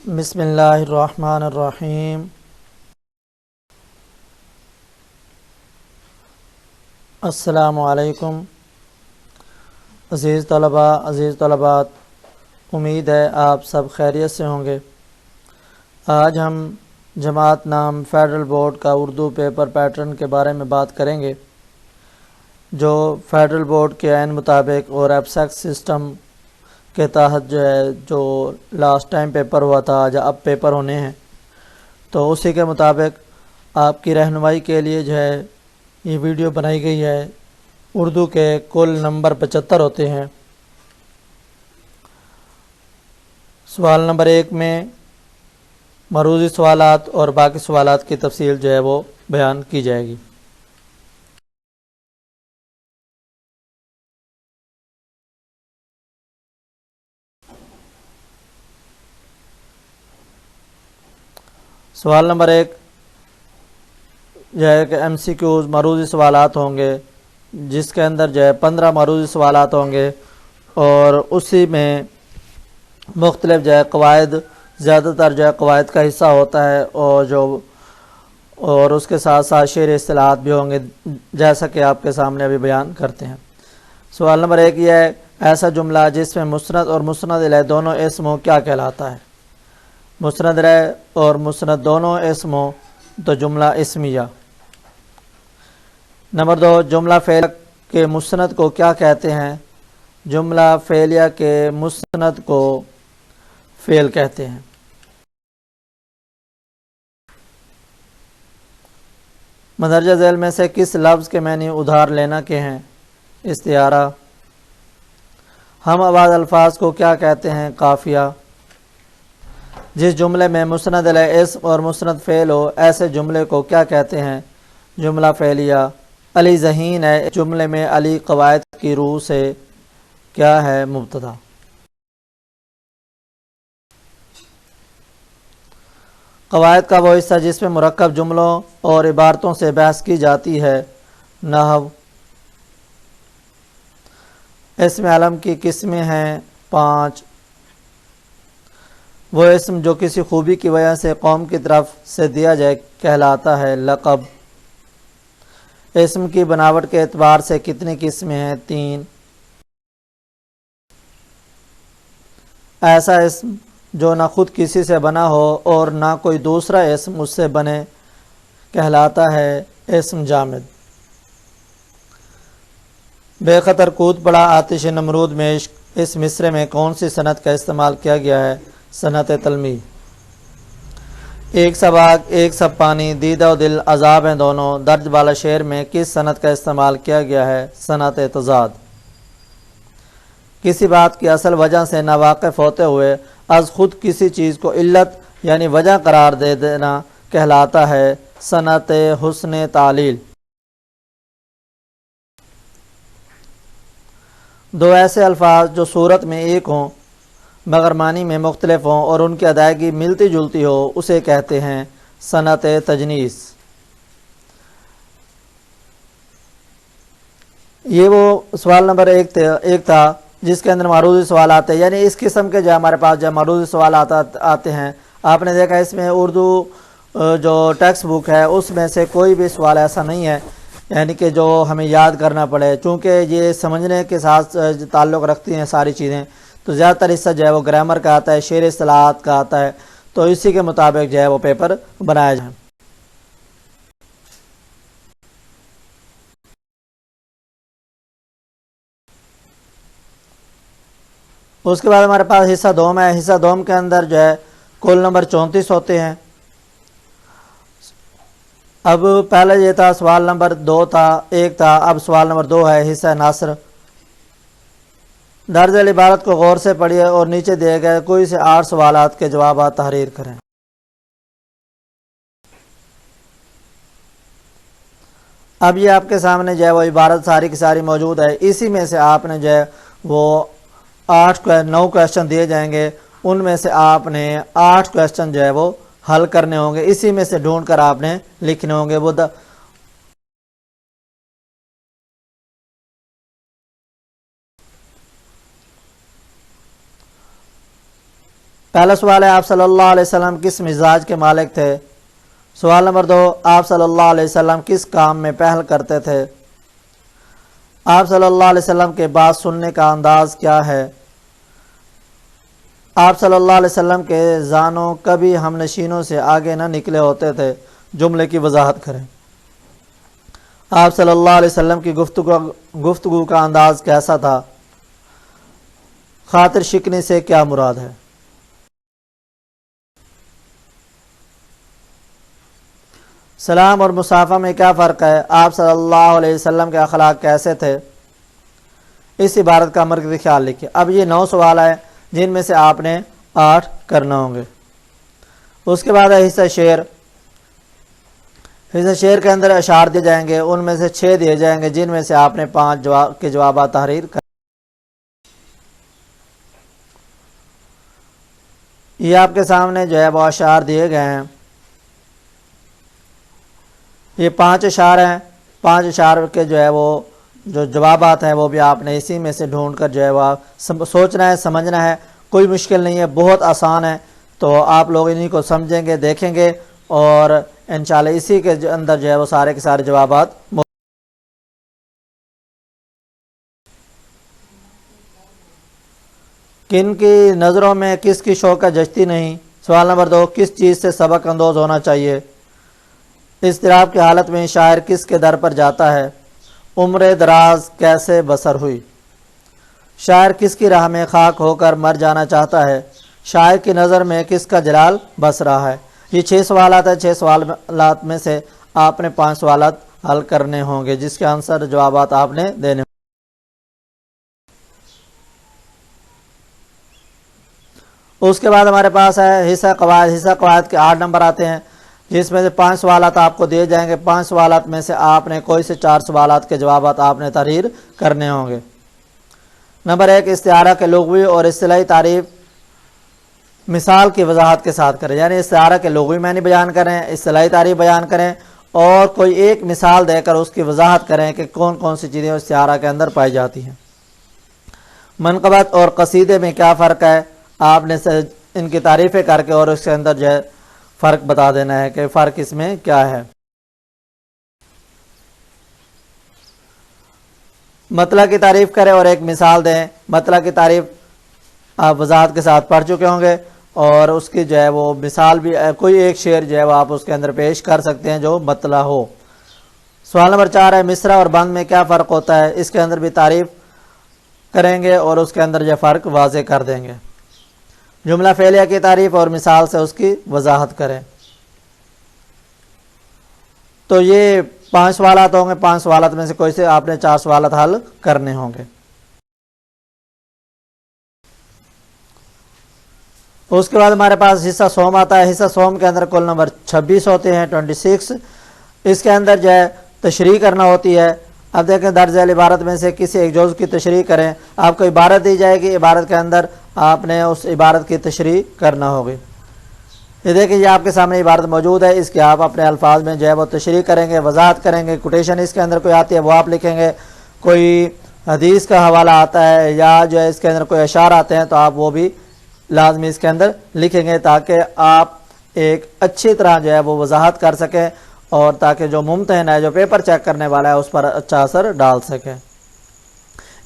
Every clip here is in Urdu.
بسم اللہ الرحمن الرحیم۔ السلام علیکم عزیز طلباء، عزیز طلبات، امید ہے آپ سب خیریت سے ہوں گے۔ آج ہم جماعت نام فیڈرل بورڈ کا اردو پیپر پیٹرن کے بارے میں بات کریں گے، جو فیڈرل بورڈ کے عین مطابق اور ایبسیک سسٹم کے تحت جو لاسٹ ٹائم پیپر ہوا تھا یا اب پیپر ہونے ہیں، تو اسی کے مطابق آپ کی رہنمائی کے لیے یہ ویڈیو بنائی گئی ہے۔ اردو کے کل نمبر 75 ہوتے ہیں۔ سوال نمبر 1 میں مروزی سوالات اور باقی سوالات کی تفصیل وہ بیان کی جائے گی۔ سوال نمبر 1 کہ ایم سی کیوز مروزی سوالات ہوں گے، جس کے اندر 15 مروزی سوالات ہوں گے، اور اسی میں مختلف قواعد، زیادہ تر قواعد کا حصہ ہوتا ہے، اور اس کے ساتھ ساتھ شعر اصطلاحات بھی ہوں گے، جیسا کہ آپ کے سامنے ابھی بیان کرتے ہیں۔ سوال نمبر 1 یہ ہے، ایسا جملہ جس میں مسند اور مسند الیہ دونوں اسم ہوں کیا کہلاتا ہے؟ مسند الیہ اور مسند دونوں اسم ہوں تو جملہ اسمیہ۔ نمبر 2، جملہ فعلیہ کے مسند کو کیا کہتے ہیں؟ جملہ فعلیہ کے مسند کو فعل کہتے ہیں۔ مندرجہ ذیل میں سے کس لفظ کے معنی ادھار لینا کے ہیں؟ استعارہ۔ ہم آواز الفاظ کو کیا کہتے ہیں؟ قافیہ۔ جس جملے میں مسند الیہ اسم اور مسند فعل ہو، ایسے جملے کو کیا کہتے ہیں؟ جملہ فعلیہ۔ علی ذہین ہے، جملے میں علی قواعد کی روح سے کیا ہے؟ مبتدا۔ قواعد کا وہ حصہ جس میں مرکب جملوں اور عبارتوں سے بحث کی جاتی ہے۔ نحو۔ اسم علم کی قسمیں ہیں 5۔ وہ اسم جو کسی خوبی کی وجہ سے قوم کی طرف سے دیا جائے کہلاتا ہے لقب۔ اسم کی بناوٹ کے اعتبار سے کتنی قسمیں ہیں؟ 3۔ ایسا اسم جو نہ خود کسی سے بنا ہو اور نہ کوئی دوسرا اسم اس سے بنے کہلاتا ہے اسم جامد۔ بے خطر کود پڑا آتش نمرود میں عشق، اس مصرعے میں کون سی صنعت کا استعمال کیا گیا ہے؟ صنعت تلمیح۔ ایک سب آگ ایک سب پانی، دیدہ و دل عذاب ہیں دونوں، درج بالا شعر میں کس صنعت کا استعمال کیا گیا ہے؟ صنعت تضاد۔ کسی بات کی اصل وجہ سے ناواقف ہوتے ہوئے از خود کسی چیز کو علت یعنی وجہ قرار دے دینا کہلاتا ہے صنعت حسن تعلیل۔ دو ایسے الفاظ جو صورت میں ایک ہوں مگر معنی میں مختلف ہوں اور ان کی ادائیگی ملتی جلتی ہو، اسے کہتے ہیں صنعت تجنیس۔ یہ وہ سوال نمبر 1 تھا جس کے اندر معروضی سوالات ہیں، یعنی اس قسم کے ہمارے پاس معروضی سوالات آتے ہیں۔ آپ نے دیکھا اس میں اردو جو ٹیکسٹ بک ہے اس میں سے کوئی بھی سوال ایسا نہیں ہے یعنی کہ جو ہمیں یاد کرنا پڑے، چونکہ یہ سمجھنے کے ساتھ تعلق رکھتی ہیں ساری چیزیں، تو زیادہ تر حصہ وہ گرامر کا آتا ہے، شعر اصطلاحات کا آتا ہے، تو اسی کے مطابق وہ پیپر بنایا جائے۔ اس کے بعد ہمارے پاس حصہ دوم ہے۔ حصہ دوم کے اندر کل نمبر 34 ہوتے ہیں۔ اب پہلے یہ تھا سوال نمبر 2 تھا 1 تھا، اب سوال نمبر 2 ہے حصہ ناصر۔ درج ذیل عبارت کو غور سے پڑھیے اور نیچے دیے گئے کوئی سے 8 سوالات کے جوابات تحریر کریں۔ اب یہ آپ کے سامنے وہ عبارت ساری کی ساری موجود ہے، اسی میں سے آپ نے وہ 9 کویشچن دیے جائیں گے، ان میں سے آپ نے 8 کویشچن وہ حل کرنے ہوں گے، اسی میں سے ڈھونڈ کر آپ نے لکھنے ہوں گے۔ وہ پہلا سوال ہے آپ صلی اللہ علیہ وسلم کس مزاج کے مالک تھے؟ سوال نمبر 2، آپ صلی اللہ علیہ وسلم کس کام میں پہل کرتے تھے؟ آپ صلی اللہ علیہ وسلم کے بات سننے کا انداز کیا ہے؟ آپ صلی اللہ علیہ وسلم کے زانوں کبھی ہم نشینوں سے آگے نہ نکلے ہوتے تھے، جملے کی وضاحت کریں۔ آپ صلی اللہ علیہ وسلم کی گفتگو کا انداز کیسا تھا؟ خاطر شکنی سے کیا مراد ہے؟ سلام اور مصافحہ میں کیا فرق ہے؟ آپ صلی اللہ علیہ وسلم کے اخلاق کیسے تھے؟ اس عبارت کا مرکزی خیال لکھیے۔ اب یہ 9 سوال ہیں جن میں سے آپ نے 8 کرنا ہوں گے۔ اس کے بعد ہے حصہ شعر۔ حصہ شعر کے اندر اشعار دیے جائیں گے، ان میں سے 6 دیے جائیں گے جن میں سے آپ نے 5 کے جوابات تحریر کر۔ یہ آپ کے سامنے جو ہے وہ اشعار دیے گئے ہیں۔ یہ 5 اشعار ہیں۔ 5 اشعار کے جو ہے وہ جو جوابات ہیں وہ بھی آپ نے اسی میں سے ڈھونڈ کر جو ہے وہ سوچنا ہے، سمجھنا ہے۔ کوئی مشکل نہیں ہے، بہت آسان ہے۔ تو آپ لوگ انہی کو سمجھیں گے، دیکھیں گے اور انشاءاللہ اسی کے اندر جو ہے وہ سارے کے سارے جوابات۔ کن کی نظروں میں کس کی شوکت جچتی نہیں؟ سوال نمبر 2، کس چیز سے سبق اندوز ہونا چاہیے؟ اضطراب کی حالت میں شاعر کس کے در پر جاتا ہے؟ عمر دراز کیسے بسر ہوئی؟ شاعر کس کی راہ میں خاک ہو کر مر جانا چاہتا ہے؟ شاعر کی نظر میں کس کا جلال بس رہا ہے؟ یہ 6 سوالات ہیں۔ 6 سوالات میں سے آپ نے 5 سوالات حل کرنے ہوں گے جس کے آنسر جوابات آپ نے دینے ہوں گے۔ اس کے بعد ہمارے پاس ہے حصہ قواعد۔ حصہ قواعد کے 8 نمبر آتے ہیں جس میں سے 5 سوالات آپ کو دیے جائیں گے۔ 5 سوالات میں سے آپ نے کوئی سے 4 سوالات کے جوابات آپ نے تحریر کرنے ہوں گے۔ نمبر 1، استعارہ کے لغوی اور اصطلاحی تعریف مثال کی وضاحت کے ساتھ کریں، یعنی استعارہ کے لغوی معنی بیان کریں، اصطلاحی تعریف بیان کریں اور کوئی ایک مثال دے کر اس کی وضاحت کریں کہ کون کون سی چیزیں استعارہ کے اندر پائی جاتی ہیں۔ منقبت اور قصیدے میں کیا فرق ہے؟ آپ نے ان کی تعریفیں کر کے اور اس کے اندر جو ہے فرق بتا دینا ہے کہ فرق اس میں کیا ہے۔ مطلع کی تعریف کریں اور ایک مثال دیں۔ مطلع کی تعریف آپ وضاحت کے ساتھ پڑھ چکے ہوں گے اور اس کی جو ہے وہ مثال بھی کوئی ایک شعر جو ہے وہ آپ اس کے اندر پیش کر سکتے ہیں جو مطلع ہو۔ سوال نمبر 4 ہے، مصرع اور بند میں کیا فرق ہوتا ہے؟ اس کے اندر بھی تعریف کریں گے اور اس کے اندر جو فرق واضح کر دیں گے۔ جملہ فعلیہ کی تعریف اور مثال سے اس کی وضاحت کریں۔ تو یہ 5 سوالات ہوں گے۔ 5 سوالات میں سے کوئی سے آپ نے 4 سوالات حل کرنے ہوں گے۔ اس کے بعد ہمارے پاس حصہ سوم آتا ہے۔ حصہ سوم کے اندر کل نمبر 26 ہوتے ہیں، 26۔ اس کے اندر جو ہے تشریح کرنا ہوتی ہے۔ اب دیکھیں درج ذیل عبارت میں سے کسی ایک جز کی تشریح کریں۔ آپ کو عبارت دی جائے گی، عبارت کے اندر آپ نے اس عبارت کی تشریح کرنا ہوگی۔ یہ دیکھیں یہ آپ کے سامنے عبارت موجود ہے، اس کے آپ اپنے الفاظ میں جو ہے وہ تشریح کریں گے، وضاحت کریں گے۔ کوٹیشن اس کے اندر کوئی آتی ہے وہ آپ لکھیں گے، کوئی حدیث کا حوالہ آتا ہے یا جو ہے اس کے اندر کوئی اشعار آتے ہیں تو آپ وہ بھی لازمی اس کے اندر لکھیں گے تاکہ آپ ایک اچھی طرح جو ہے وہ وضاحت کر سکیں اور تاکہ جو ممتحن ہے، جو پیپر چیک کرنے والا ہے، اس پر اچھا اثر ڈال سکیں۔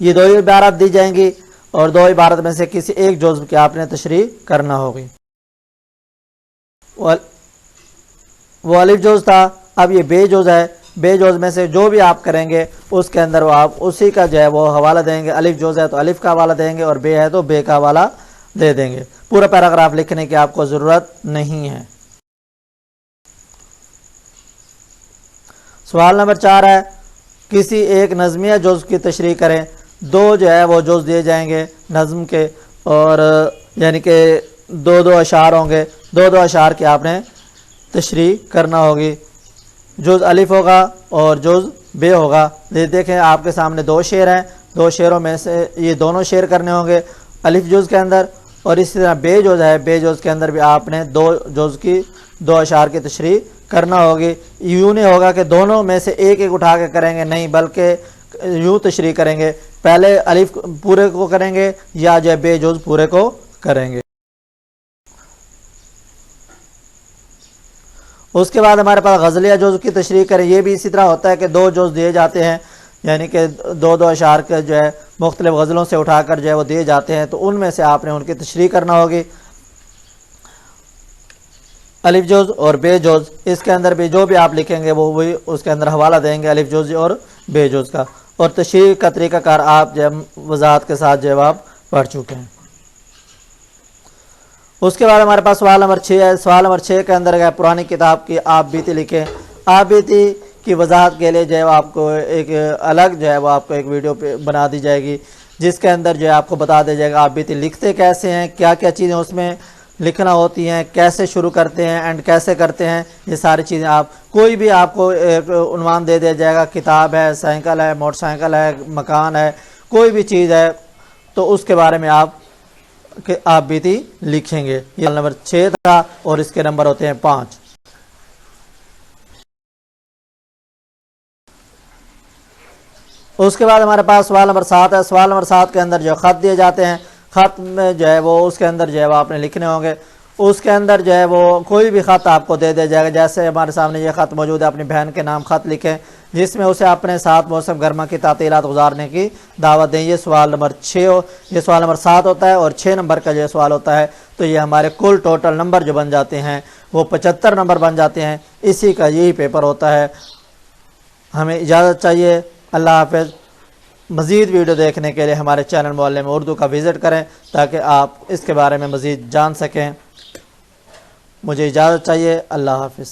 یہ 2 عبارات دی جائیں گی اور 2 عبارت میں سے کسی ایک جزء کی آپ نے تشریح کرنا ہوگی۔ وہ الف جز تھا، اب یہ بے جز ہے۔ بے جز میں سے جو بھی آپ کریں گے اس کے اندر وہ آپ اسی کا جو ہے وہ حوالہ دیں گے۔ الف جز ہے تو الف کا حوالہ دیں گے اور بے ہے تو بے کا حوالہ دے دیں گے۔ پورا پیراگراف لکھنے کی آپ کو ضرورت نہیں ہے۔ سوال نمبر 4 ہے، کسی ایک نظمیہ جز کی تشریح کریں۔ 2 جو ہے وہ جز دیے جائیں گے نظم کے اور یعنی کہ 2 اشعار ہوں گے۔ 2 اشعار کی آپ نے تشریح کرنا ہوگی۔ جز الف ہوگا اور جز بے ہوگا۔ دیکھیں آپ کے سامنے 2 شعر ہیں، 2 شعروں میں سے یہ دونوں شعر کرنے ہوں گے الف جز کے اندر، اور اسی طرح بے جز ہے، بے جز کے اندر بھی آپ نے 2 جز کی 2 اشعار کی تشریح کرنا ہوگی۔ یوں نہیں ہوگا کہ دونوں میں سے ایک ایک اٹھا کے کریں گے، نہیں بلکہ یوں تشریح کریں گے، پہلے الف پورے کو کریں گے یا جو بے جز پورے کو کریں گے۔ اس کے بعد ہمارے پاس غزلیہ جز کی تشریح کریں. یہ بھی اسی طرح ہوتا ہے کہ 2 جز دیے جاتے ہیں، یعنی کہ 2 اشعار کے جو ہے مختلف غزلوں سے اٹھا کر جو ہے وہ دیے جاتے ہیں، تو ان میں سے آپ نے ان کی تشریح کرنا ہوگی. الف جز اور بے جز، اس کے اندر بھی جو بھی آپ لکھیں گے وہ وہی اس کے اندر حوالہ دیں گے الف جز اور بے جز کا. اور تشریح کا طریقہ کار آپ جو وضاحت کے ساتھ جو آپ پڑھ چکے ہیں. اس کے بعد ہمارے پاس سوال نمبر 6 ہے. سوال نمبر 6 کے اندر ہے پرانی کتاب کی آپ بیتی لکھیں. آپ بیتی کی وضاحت کے لیے جو ہے آپ کو ایک الگ جو ہے وہ آپ کو ایک ویڈیو پہ بنا دی جائے گی، جس کے اندر جو ہے آپ کو بتا دیا جائے گا آپ بیتی لکھتے کیسے ہیں، کیا کیا چیزیں اس میں لکھنا ہوتی ہیں، کیسے شروع کرتے ہیں اینڈ کیسے کرتے ہیں. یہ ساری چیزیں آپ کوئی بھی آپ کو ایک عنوان دے دیا جائے گا، کتاب ہے، سائیکل ہے، موٹر سائیکل ہے، مکان ہے، کوئی بھی چیز ہے، تو اس کے بارے میں آپ بیتی لکھیں گے. یہ نمبر 6 تھا اور اس کے نمبر ہوتے ہیں 5. اس کے بعد ہمارے پاس سوال نمبر 7 ہے. سوال نمبر 7 کے اندر جو خط دیے جاتے ہیں، خط میں جو ہے وہ اس کے اندر جو ہے وہ آپ نے لکھنے ہوں گے. اس کے اندر جو ہے وہ کوئی بھی خط آپ کو دے دیا جائے گا. جیسے ہمارے سامنے یہ خط موجود ہے، اپنی بہن کے نام خط لکھیں جس میں اسے اپنے ساتھ موسم گرما کی تعطیلات گزارنے کی دعوت دیں. یہ سوال نمبر 6 یہ سوال نمبر 7 ہوتا ہے اور 6 نمبر کا جو سوال ہوتا ہے. تو یہ ہمارے کل ٹوٹل نمبر جو بن جاتے ہیں وہ 75 نمبر بن جاتے ہیں. اسی کا یہی پیپر ہوتا ہے. ہمیں اجازت چاہیے. اللہ حافظ. مزید ویڈیو دیکھنے کے لیے ہمارے چینل معلم اردو کا وزٹ کریں تاکہ آپ اس کے بارے میں مزید جان سکیں. مجھے اجازت چاہیے. اللہ حافظ.